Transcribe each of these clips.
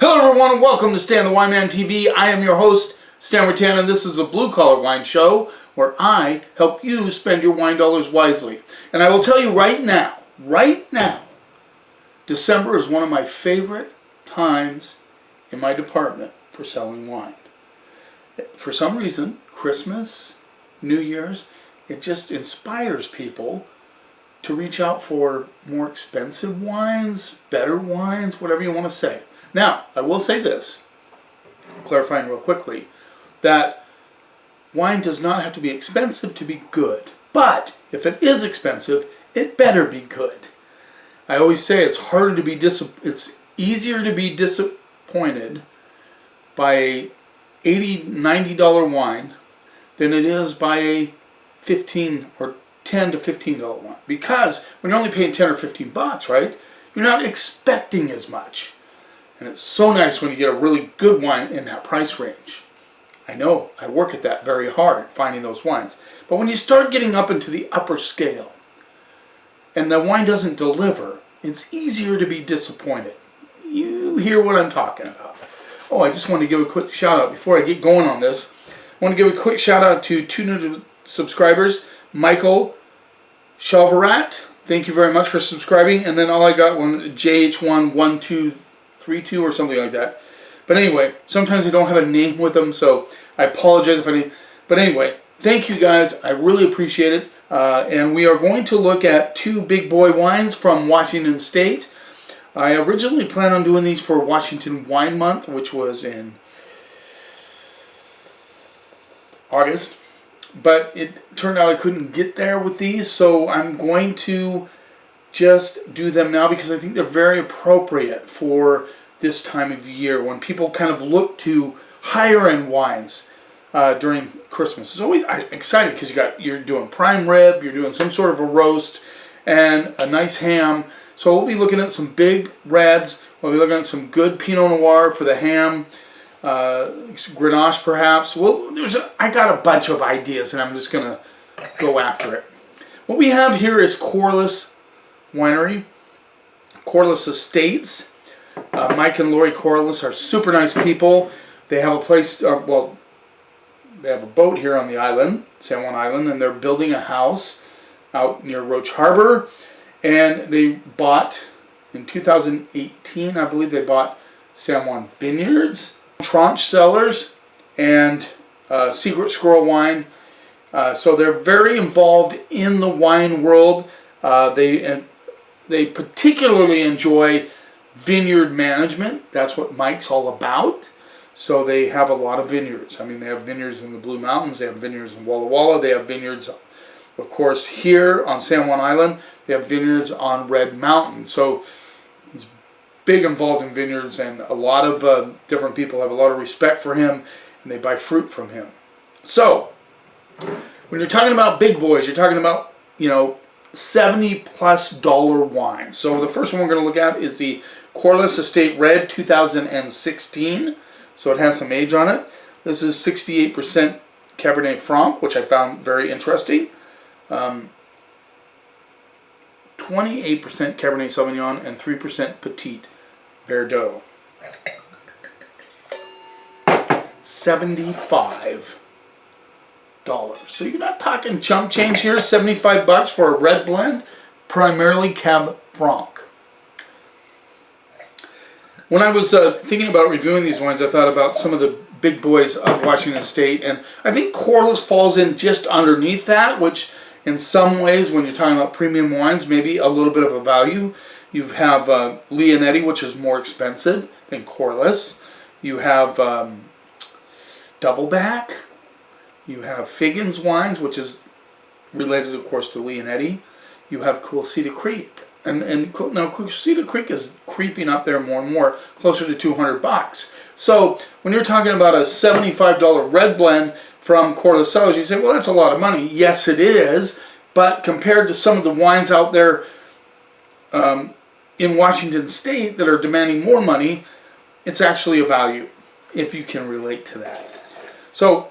Hello everyone and welcome to Stan the Wine Man TV. I am your host, Stan Rattan, and this is a blue collar wine show where I help you spend your wine dollars wisely. And I will tell you right now, December is one of my favorite times in my department for selling wine. For some reason, Christmas, New Year's, it just inspires people to reach out for more expensive wines, better wines, whatever you want to say. Now, I will say this, clarifying real quickly, that wine does not have to be expensive to be good. But if it is expensive, it better be good. I always say it's easier to be disappointed by a $80, $90 wine than it is by a $15 or $10 to $15 wine. Because when you're only paying 10 or 15 bucks, right, you're not expecting as much. And it's so nice when you get a really good wine in that price range. I know, I work at that very hard, finding those wines. But when you start getting up into the upper scale, and the wine doesn't deliver, it's easier to be disappointed. You hear what I'm talking about. Oh, I just want to give a quick shout out before I get going on this. I want to give a quick shout out to 2 new subscribers, Michael Shalvarat. Thank you very much for subscribing. And then all I got one, JH11232 or something like that. But anyway, sometimes I don't have a name with them, so I apologize if I need. But anyway, thank you guys. I really appreciate it. And we are going to look at 2 big boy wines from Washington State. I originally planned on doing these for Washington Wine Month, which was in August. But it turned out I couldn't get there with these, so I'm going to just do them now because I think they're very appropriate for this time of year when people kind of look to higher end wines during Christmas. It's always exciting because you're doing prime rib, you're doing some sort of a roast, and a nice ham. So we'll be looking at some big reds. We'll be looking at some good Pinot Noir for the ham, Grenache perhaps. Well, I got a bunch of ideas, and I'm just gonna go after it. What we have here is Corliss Winery, Corliss Estates. Mike and Lori Corliss are super nice people. They have a place, they have a boat here on the island, San Juan Island, and they're building a house out near Roach Harbor. And they bought, in 2018, I believe they bought San Juan Vineyards, Tranche Cellars, and Secret Squirrel Wine. So they're very involved in the wine world. They particularly enjoy vineyard management. That's what Mike's all about. So they have a lot of vineyards. I mean, they have vineyards in the Blue Mountains. They have vineyards in Walla Walla. They have vineyards, of course, here on San Juan Island. They have vineyards on Red Mountain. So he's big involved in vineyards, and a lot of different people have a lot of respect for him, and they buy fruit from him. So when you're talking about big boys, you're talking about, $70+ wine. So the first one we're going to look at is the Corliss Estate Red 2016. So it has some age on it. This is 68% Cabernet Franc, which I found very interesting. 28% Cabernet Sauvignon and 3% Petite Verdot. $75. So you're not talking chump change here. $75 for a red blend, primarily Cab Franc. When I was thinking about reviewing these wines, I thought about some of the big boys of Washington State, and I think Corliss falls in just underneath that, which in some ways, when you're talking about premium wines, maybe a little bit of a value. You have Leonetti, which is more expensive than Corliss. You have Doubleback. You have Figgins Wines, which is related, of course, to Leonetti. You have Quilceda Creek. And now Quilceda Creek is creeping up there more and more, closer to $200. So when you're talking about a $75 red blend from Corliss Cellars, you say, well, that's a lot of money. Yes, it is. But compared to some of the wines out there in Washington State that are demanding more money, it's actually a value, if you can relate to that. So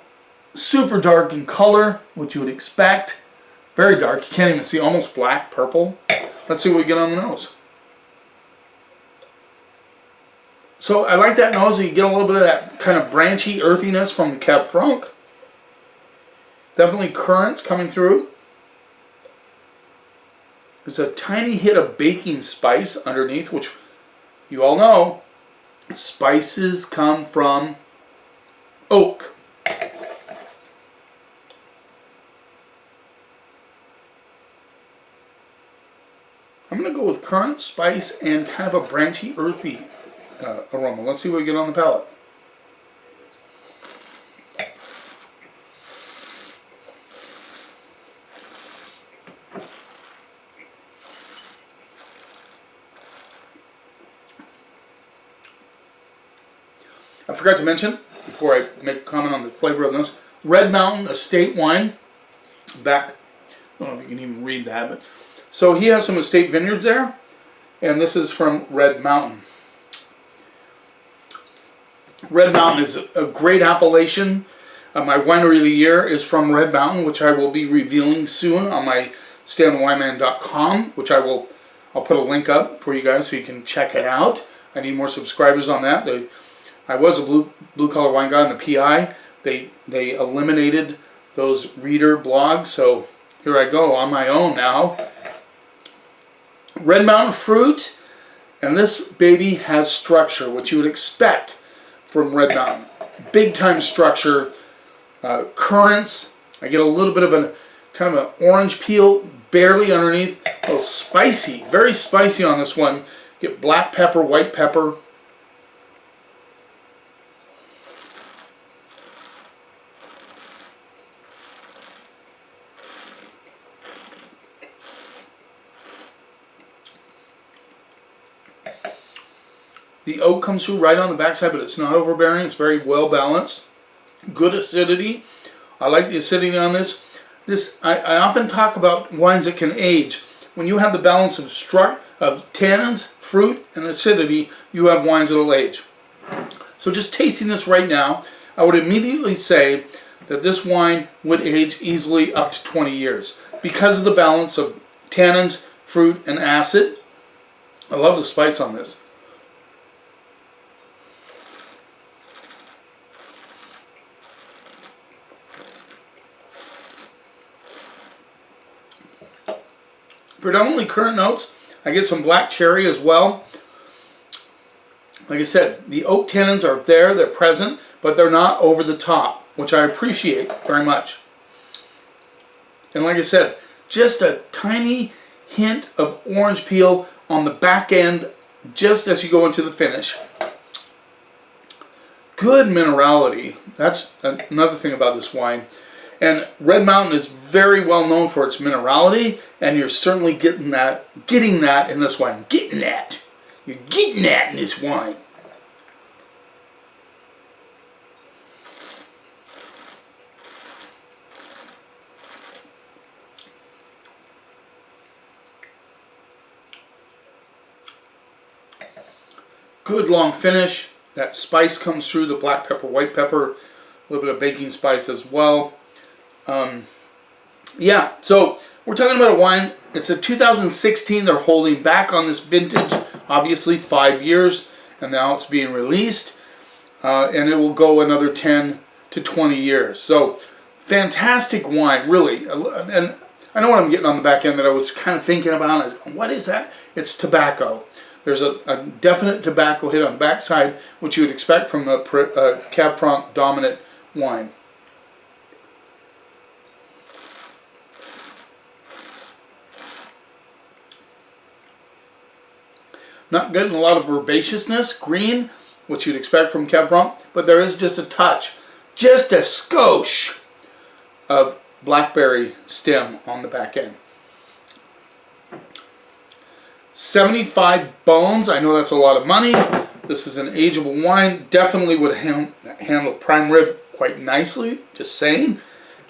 super dark in color, which you would expect. Very dark. You can't even see, almost black, purple. Let's see what we get on the nose. So I like that nose. You get a little bit of that kind of branchy earthiness from the Cab Franc. Definitely currants coming through. There's a tiny hit of baking spice underneath, which you all know, spices come from oak. I'm going to go with currant, spice, and kind of a branchy, earthy aroma. Let's see what we get on the palate. I forgot to mention, before I make a comment on the flavor of this, Red Mountain Estate wine. Back, I don't know if you can even read that, but so he has some estate vineyards there, and this is from Red Mountain. Red Mountain is a great appellation. My Winery of the Year is from Red Mountain, which I will be revealing soon on my stayonthewineman.com, which I'll put a link up for you guys so you can check it out. I need more subscribers on that. I was a blue collar wine guy in the PI. They eliminated those reader blogs, so here I go on my own now. Red Mountain fruit, and this baby has structure, which you would expect from Red Mountain. Big time structure, currants. I get a little bit of a kind of an orange peel, barely underneath. A little spicy, very spicy on this one. Get black pepper, white pepper. The oak comes through right on the backside, but it's not overbearing. It's very well balanced. Good acidity. I like the acidity on this. I often talk about wines that can age. When you have the balance of tannins, fruit, and acidity, you have wines that will age. So just tasting this right now, I would immediately say that this wine would age easily up to 20 years because of the balance of tannins, fruit, and acid. I love the spice on this. Predominantly currant notes. I get some black cherry as well. Like I said, the oak tannins are there, they're present, but they're not over the top, which I appreciate very much. And like I said, just a tiny hint of orange peel on the back end, just as you go into the finish. Good minerality. That's another thing about this wine. And Red Mountain is very well known for its minerality, and you're certainly getting that in this wine. Getting that. You're getting that in this wine. Good long finish. That spice comes through, the black pepper, white pepper, a little bit of baking spice as well. Yeah, so we're talking about a wine. It's a 2016. They're holding back on this vintage, obviously 5 years, and now it's being released, and it will go another 10 to 20 years. So fantastic wine, really. And I know what I'm getting on the back end that I was kind of thinking about. Is what is that? It's tobacco. There's a definite tobacco hit on the backside, which you would expect from a Cab Franc dominant wine. Not getting a lot of herbaceousness, green, which you'd expect from Cab Franc, but there is just a touch, just a skosh of blackberry stem on the back end. 75 bones, I know that's a lot of money. This is an ageable wine, definitely would handle prime rib quite nicely, just saying.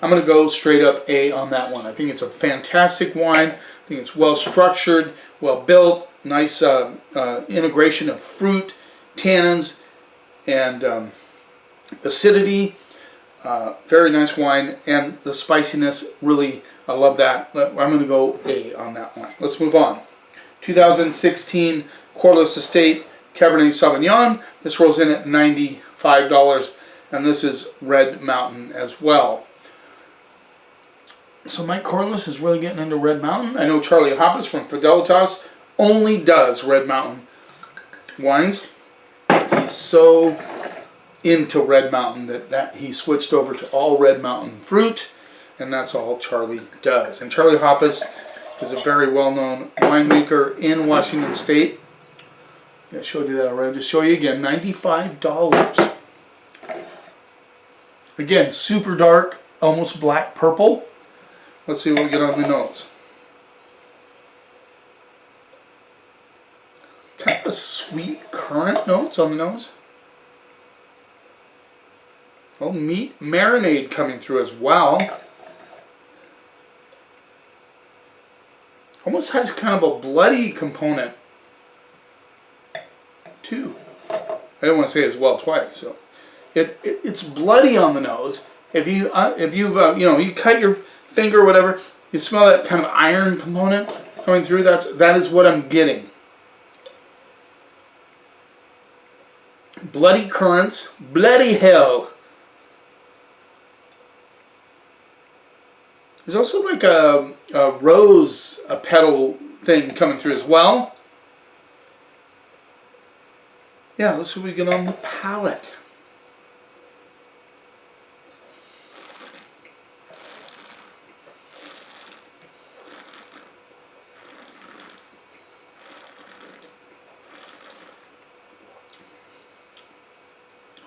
I'm going to go straight up A on that one. I think it's a fantastic wine. I think it's well structured, well built, nice integration of fruit, tannins, and acidity. Very nice wine, and the spiciness, really, I love that. I'm going to go A on that one. Let's move on. 2016 Corliss Estate Cabernet Sauvignon. This rolls in at $95, and this is Red Mountain as well. So Mike Corliss is really getting into Red Mountain. I know Charlie Hoppus from Fidelitas only does Red Mountain wines. He's so into Red Mountain that he switched over to all Red Mountain fruit, and that's all Charlie does. And Charlie Hoppus is a very well-known winemaker in Washington State. I showed you that already. I'll just show you again. $95. Again, super dark, almost black purple. Let's see what we get on the nose. Kind of a sweet currant notes on the nose. A little meat marinade coming through as well. Almost has kind of a bloody component too. I didn't want to say as well twice. So it's bloody on the nose. If you've you cut your finger or whatever, you smell that kind of iron component coming through. That is what I'm getting. Bloody currants, bloody hell. There's also like a rose petal thing coming through as well. Yeah, let's see what we get on the palate.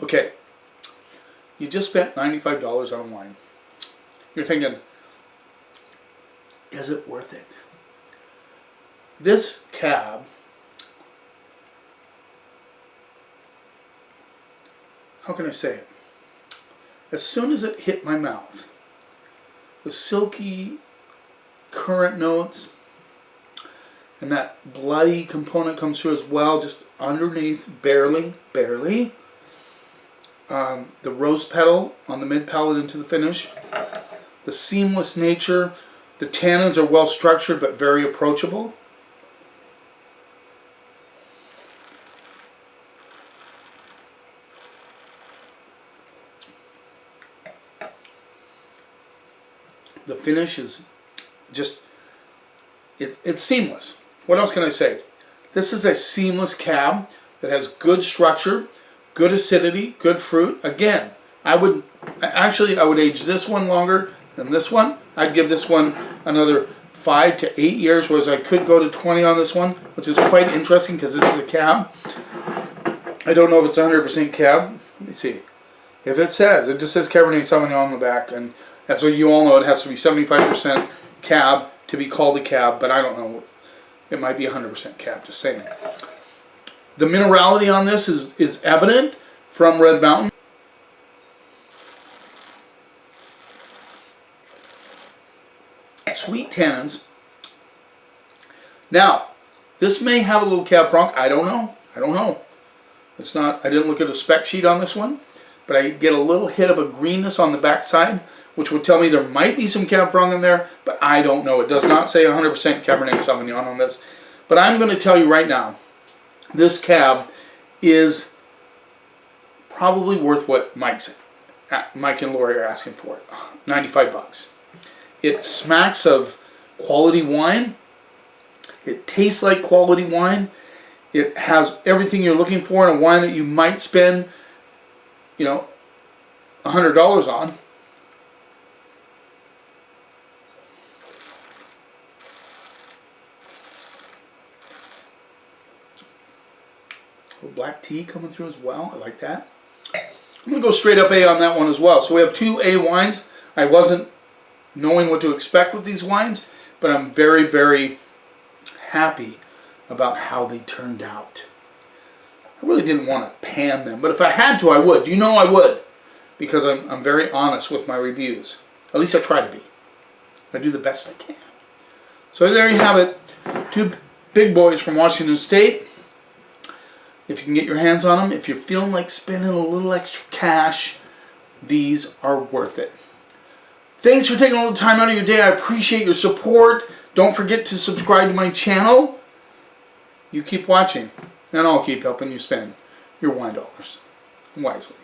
Okay, you just spent $95 on wine. You're thinking, is it worth it? This cab how can I say it? As soon as it hit my mouth, the silky currant notes and that bloody component comes through as well, just underneath, barely. The rose petal on the mid palate into the finish. The seamless nature. The tannins are well structured but very approachable. The finish is just, it's seamless. What else can I say? This is a seamless cab that has good structure, good acidity, good fruit. Again, I would age this one longer than this one. I'd give this one another 5 to 8 years, whereas I could go to 20 on this one, which is quite interesting because this is a cab. I don't know if it's 100% cab. Let me see. If it says, it just says Cabernet Sauvignon on the back, and so you all know it has to be 75% cab to be called a cab, but I don't know. It might be 100% cab, just saying. The minerality on this is evident from Red Mountain. Sweet tannins. Now, this may have a little Cab Franc. I don't know. It's not. I didn't look at a spec sheet on this one, but I get a little hit of a greenness on the backside, which would tell me there might be some Cab Franc in there, but I don't know. It does not say 100% Cabernet Sauvignon on this. But I'm going to tell you right now, this cab is probably worth what Mike and Lori are asking for it. $95. It smacks of quality wine. It tastes like quality wine. It has everything you're looking for in a wine that you might spend, $100 on. Black tea coming through as well. I like that. I'm going to go straight up A on that one as well. So we have 2 A wines. I wasn't knowing what to expect with these wines, but I'm very, very happy about how they turned out. I really didn't want to pan them, but if I had to, I would. You know I would, because I'm very honest with my reviews. At least I try to be. I do the best I can. So there you have it. 2 big boys from Washington State. If you can get your hands on them, if you're feeling like spending a little extra cash, these are worth it. Thanks for taking a little time out of your day. I appreciate your support. Don't forget to subscribe to my channel. You keep watching. and I'll keep helping you spend your wine dollars wisely.